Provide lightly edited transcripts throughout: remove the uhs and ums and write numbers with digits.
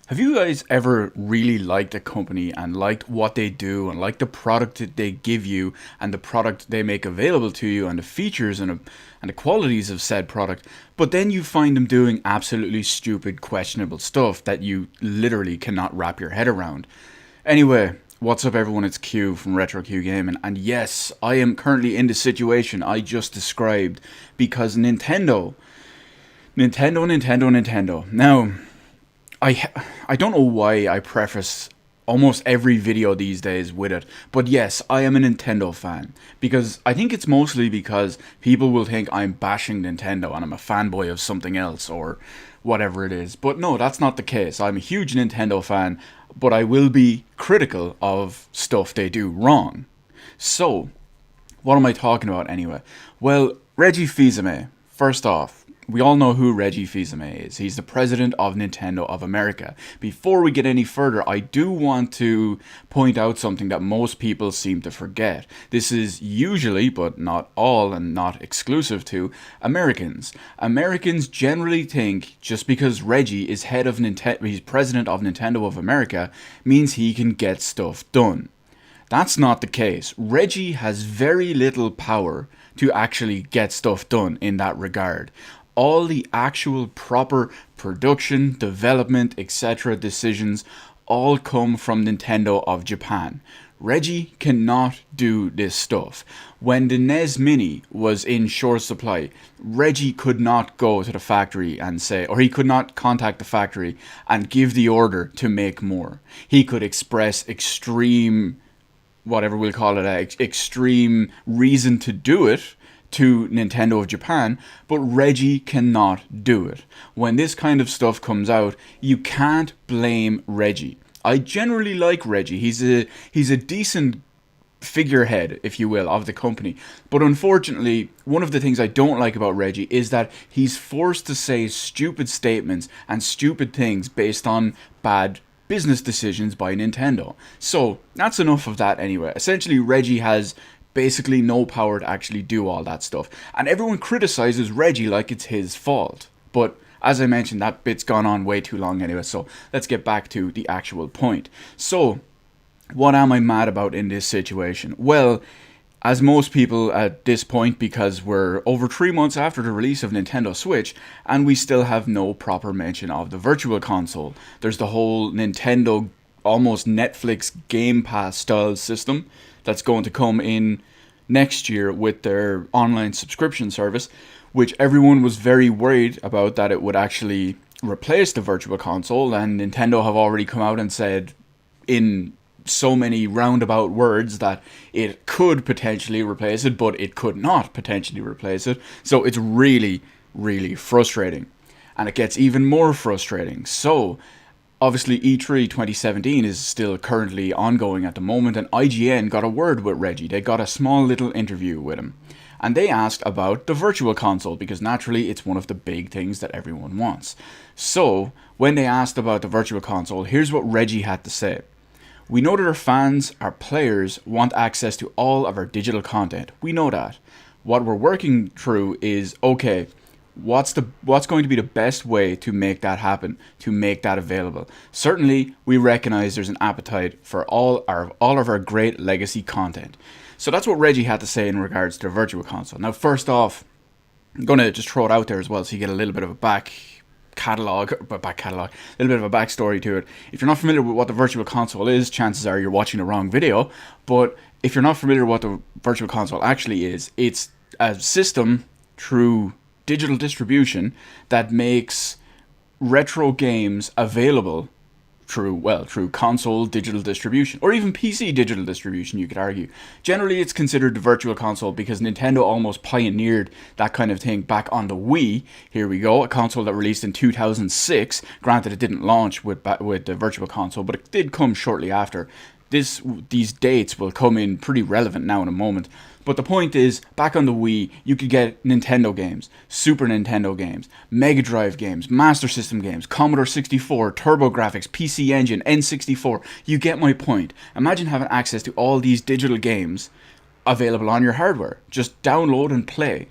Have you guys ever really liked a company and liked what they do and liked the product that they give you and the product they make available to you and the features and the qualities of said product, but then you find them doing absolutely stupid, questionable stuff that you literally cannot wrap your head around? Anyway, what's up everyone, it's Q from Retro Q Gaming, and yes, I am currently in the situation I just described because Nintendo. Now, I don't know why I preface almost every video these days with it, but yes, I am a Nintendo fan because I think it's mostly because people will think I'm bashing Nintendo and I'm a fanboy of something else or whatever it is. But no, that's not the case. I'm a huge Nintendo fan, but I will be critical of stuff they do wrong. So, what am I talking about anyway? Well, Reggie Fils-Aime, first off, we all know who Reggie Fils-Aime is. He's the president of Nintendo of America. Before we get any further, I do want to point out something that most people seem to forget. This is usually, but not all and not exclusive to, Americans. Americans generally think just because Reggie is he's president of Nintendo of America means he can get stuff done. That's not the case. Reggie has very little power to actually get stuff done in that regard. All the actual proper production, development, etc. decisions all come from Nintendo of Japan. Reggie cannot do this stuff. When the NES Mini was in short supply, Reggie could not go to the factory and say, or he could not contact the factory and give the order to make more. He could express extreme, whatever we'll call it, extreme reason to do it to Nintendo of Japan, but Reggie cannot do it. When this kind of stuff comes out, you can't blame Reggie. I generally like Reggie. He's a decent figurehead, if you will, of the company. But unfortunately, one of the things I don't like about Reggie is that he's forced to say stupid statements and stupid things based on bad business decisions by Nintendo. So, that's enough of that anyway. Essentially, Reggie has basically no power to actually do all that stuff. And everyone criticizes Reggie like it's his fault. But as I mentioned, that bit's gone on way too long anyway, so let's get back to the actual point. So, what am I mad about in this situation? Well, as most people at this point, because we're over 3 months after the release of Nintendo Switch, and we still have no proper mention of the Virtual Console. There's the whole Nintendo almost Netflix Game Pass style system that's going to come in next year with their online subscription service, which everyone was very worried about that it would actually replace the Virtual Console, and Nintendo have already come out and said in so many roundabout words that it could potentially replace it, but it could not potentially replace it. So it's really, really frustrating. And it gets even more frustrating. So, obviously, E3 2017 is still currently ongoing at the moment, and IGN got a word with Reggie. They got a small little interview with him. And they asked about the Virtual Console, because naturally it's one of the big things that everyone wants. So, when they asked about the Virtual Console, here's what Reggie had to say. We know that our fans, our players, want access to all of our digital content. We know that. What we're working through is, okay, what's going to be the best way to make that happen, to make that available. Certainly, we recognize there's an appetite for all of our great legacy content. So that's what Reggie had to say in regards to the Virtual Console. Now, first off, I'm going to just throw it out there as well so you get a little bit of a a little bit of a backstory to it. If you're not familiar with what the Virtual Console is, chances are you're watching the wrong video. But if you're not familiar with what the Virtual Console actually is, it's a system through digital distribution that makes retro games available through console digital distribution, or even PC digital distribution, you could argue. Generally, it's considered the Virtual Console because Nintendo almost pioneered that kind of thing back on the Wii. Here we go, a console that released in 2006. Granted, it didn't launch with the Virtual Console, but it did come shortly after. These dates will come in pretty relevant now in a moment. But the point is, back on the Wii, you could get Nintendo games, Super Nintendo games, Mega Drive games, Master System games, Commodore 64, TurboGrafx, PC Engine, N64. You get my point. Imagine having access to all these digital games available on your hardware. Just download and play.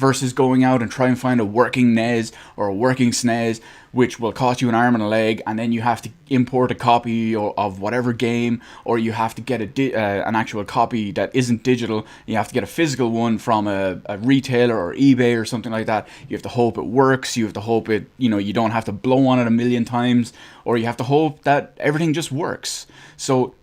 versus going out and try and find a working NES or a working SNES, which will cost you an arm and a leg, and then you have to import a copy of whatever game, or you have to get an actual copy that isn't digital. You have to get a physical one from a retailer or eBay or something like that. You have to hope it works. You have to hope you don't have to blow on it a million times, or you have to hope that everything just works. So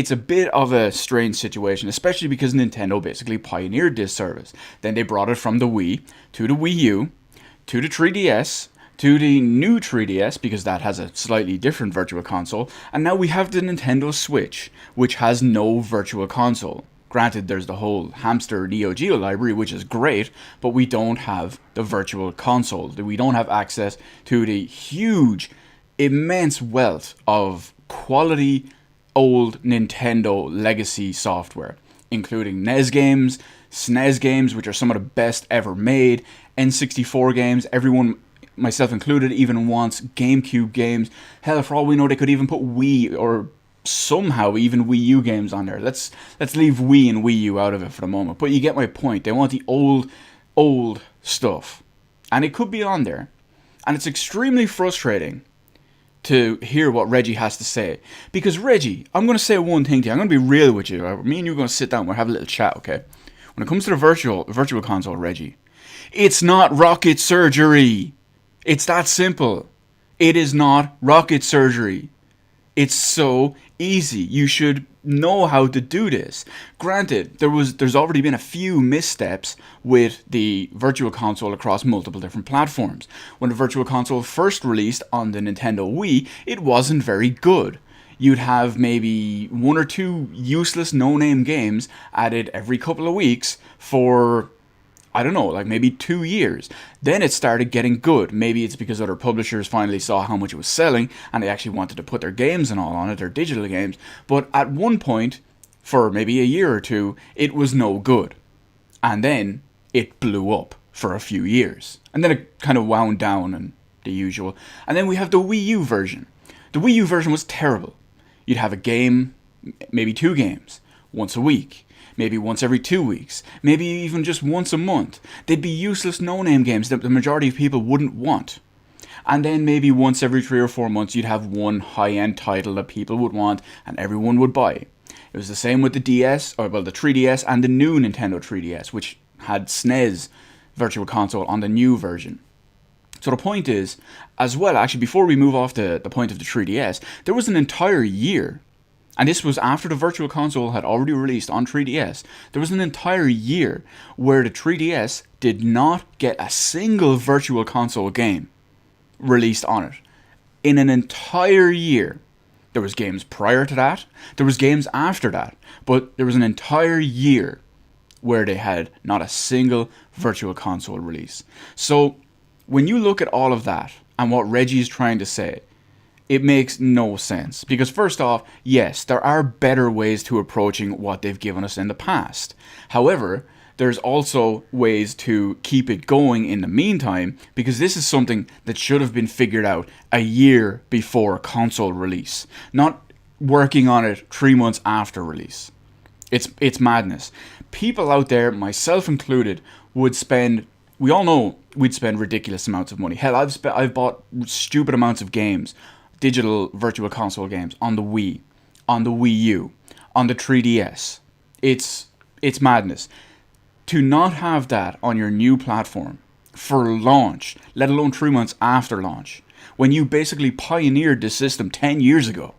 it's a bit of a strange situation, especially because Nintendo basically pioneered this service. Then they brought it from the Wii to the Wii U to the 3DS to the new 3DS, because that has a slightly different virtual console, and now we have the Nintendo Switch, which has no virtual console. Granted, there's the whole hamster Neo Geo library, which is great, but we don't have the virtual console. We don't have access to the huge, immense wealth of quality old Nintendo legacy software, including NES games, SNES games, which are some of the best ever made, N64 games. Everyone, myself included, even wants GameCube games. Hell, for all we know, they could even put Wii or somehow even Wii U games on there. Let's leave Wii and Wii U out of it for the moment. But you get my point. They want the old stuff, and it could be on there, and it's extremely frustrating to hear what Reggie has to say. Because Reggie, I'm going to say one thing to you. I'm going to be real with you. Me and you are going to sit down. We'll have a little chat, okay? When it comes to the virtual console, Reggie, it's not rocket surgery. It's that simple. It is not rocket surgery. It's so easy. You should know how to do this. Granted, there's already been a few missteps with the virtual console across multiple different platforms. When the virtual console first released on the Nintendo Wii, it wasn't very good. You'd have maybe one or two useless no-name games added every couple of weeks for, I don't know, like maybe 2 years. Then it started getting good. Maybe it's because other publishers finally saw how much it was selling and they actually wanted to put their games and all on it, their digital games. But at one point, for maybe a year or two, it was no good. And then it blew up for a few years. And then it kind of wound down and the usual. And then we have the Wii U version. The Wii U version was terrible. You'd have a game, maybe 2 games, once a week. Maybe once every 2 weeks, maybe even just once a month. They'd be useless no-name games that the majority of people wouldn't want. And then maybe once every 3 or 4 months, you'd have one high-end title that people would want and everyone would buy. It was the same with the DS, or well, the 3DS and the new Nintendo 3DS, which had SNES Virtual Console on the new version. So the point is, as well, actually, before we move off the point of the 3DS, there was an entire year. And this was after the Virtual Console had already released on 3DS. There was an entire year where the 3DS did not get a single Virtual Console game released on it. In an entire year. There was games prior to that. There was games after that. But there was an entire year where they had not a single Virtual Console release. So when you look at all of that and what Reggie's trying to say, it makes no sense. Because first off, yes, there are better ways to approaching what they've given us in the past. However, there's also ways to keep it going in the meantime, because this is something that should have been figured out a year before console release, not working on it 3 months after release. It's madness. People out there, myself included, would spend, we all know we'd spend ridiculous amounts of money. Hell, I've bought stupid amounts of games, digital virtual console games, on the Wii, on the Wii U, on the 3DS. It's madness. To not have that on your new platform for launch, let alone 3 months after launch, when you basically pioneered this system 10 years ago,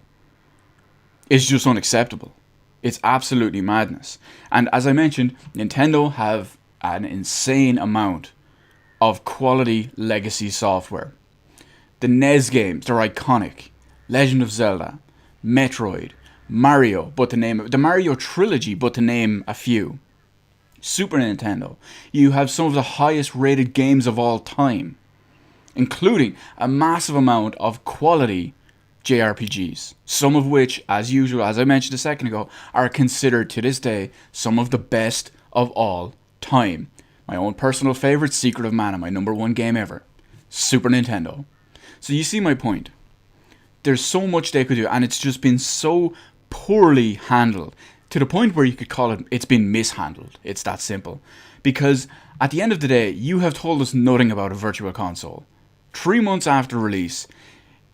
is just unacceptable. It's absolutely madness. And as I mentioned, Nintendo have an insane amount of quality legacy software. The NES games, they're iconic. Legend of Zelda, Metroid, Mario, but to name the Mario trilogy, but to name a few. Super Nintendo, you have some of the highest rated games of all time, including a massive amount of quality JRPGs, some of which, as usual, as I mentioned a second ago, are considered to this day some of the best of all time. My own personal favorite, Secret of Mana, my #1 game ever. Super Nintendo. So you see my point. There's so much they could do, and it's just been so poorly handled. to the point where you could call it's been mishandled. It's that simple. Because at the end of the day, you have told us nothing about a virtual console. 3 months after release,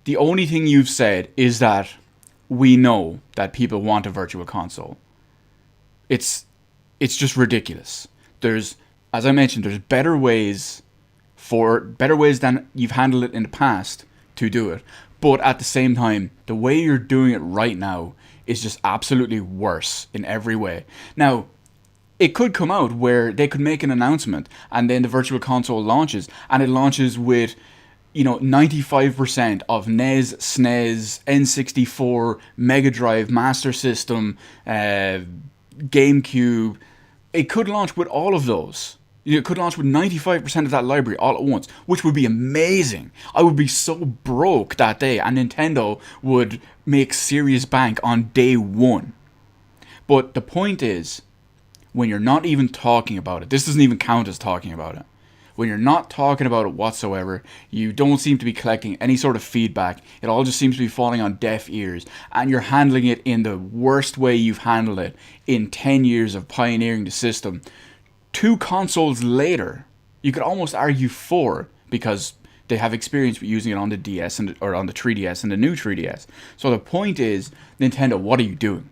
the only thing you've said is that we know that people want a virtual console. It's just ridiculous. There's, as I mentioned, there's better ways than you've handled it in the past to do it. But at the same time, the way you're doing it right now is just absolutely worse in every way. Now, it could come out where they could make an announcement and then the virtual console launches, and it launches with 95% of NES, SNES, N64, Mega Drive, Master System, GameCube. It could launch with all of those. It could launch with 95% of that library all at once, which would be amazing. I would be so broke that day, and Nintendo would make serious bank on day one. But the point is, when you're not even talking about it, this doesn't even count as talking about it. When you're not talking about it whatsoever, you don't seem to be collecting any sort of feedback. It all just seems to be falling on deaf ears, and you're handling it in the worst way you've handled it in 10 years of pioneering the system. 2 consoles later, you could almost argue 4, because they have experience with using it on the DS or on the 3DS and the new 3DS. So the point is, Nintendo, what are you doing?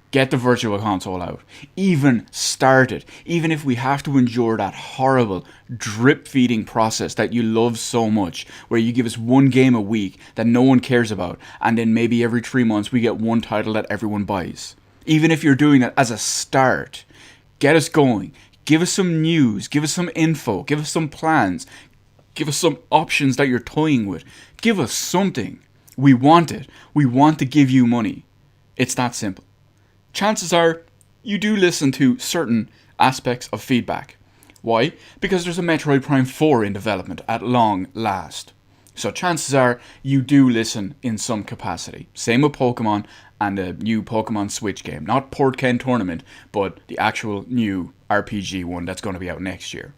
Get the virtual console out. Even start it. Even if we have to endure that horrible drip feeding process that you love so much, where you give us 1 game a week that no one cares about, and then maybe every 3 months we get 1 title that everyone buys. Even if you're doing that as a start, get us going. Give us some news. Give us some info. Give us some plans. Give us some options that you're toying with. Give us something. We want it. We want to give you money. It's that simple. Chances are you do listen to certain aspects of feedback. Why? Because there's a Metroid Prime 4 in development at long last. So chances are you do listen in some capacity. Same with Pokemon and the new Pokemon Switch game. Not Port Ken Tournament, but the actual new RPG one that's going to be out next year.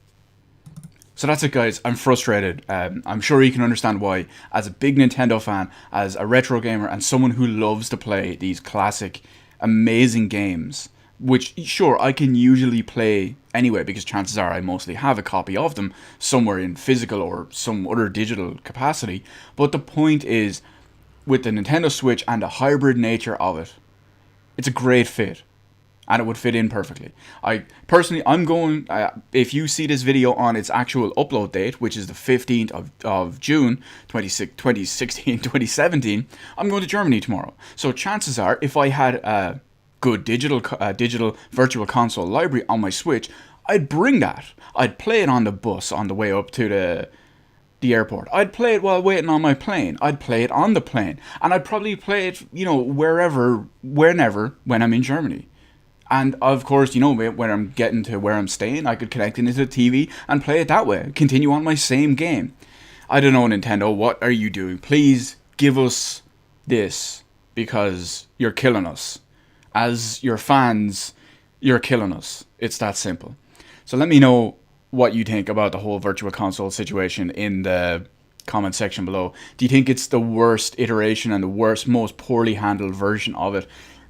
So that's it, guys. I'm frustrated. I'm sure you can understand why. As a big Nintendo fan, as a retro gamer, and someone who loves to play these classic, amazing games, which, sure, I can usually play anyway, because chances are I mostly have a copy of them somewhere in physical or some other digital capacity. But the point is, with the Nintendo Switch and the hybrid nature of it, it's a great fit. And it would fit in perfectly. I'm going, if you see this video on its actual upload date, which is the 15th of June, 2017, I'm going to Germany tomorrow. So chances are, if I had a good digital virtual console library on my Switch, I'd bring that. I'd play it on the bus on the way up to the airport. I'd play it while waiting on my plane. I'd play it on the plane. And I'd probably play it, whenever, when I'm in Germany. And of course, when I'm getting to where I'm staying, I could connect it into the TV and play it that way. Continue on my same game. I don't know, Nintendo, what are you doing? Please give us this, because you're killing us. As your fans, you're killing us. It's that simple. So let me know what you think about the whole virtual console situation in the comment section below. Do you think it's the worst iteration and the worst, most poorly handled version of it?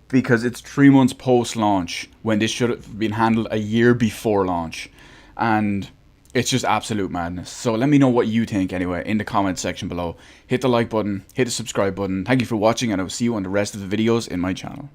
Because it's 3 months post-launch, when this should have been handled a year before launch. And it's just absolute madness. So let me know what you think anyway in the comment section below. Hit the like button, hit the subscribe button. Thank you for watching, and I will see you on the rest of the videos in my channel.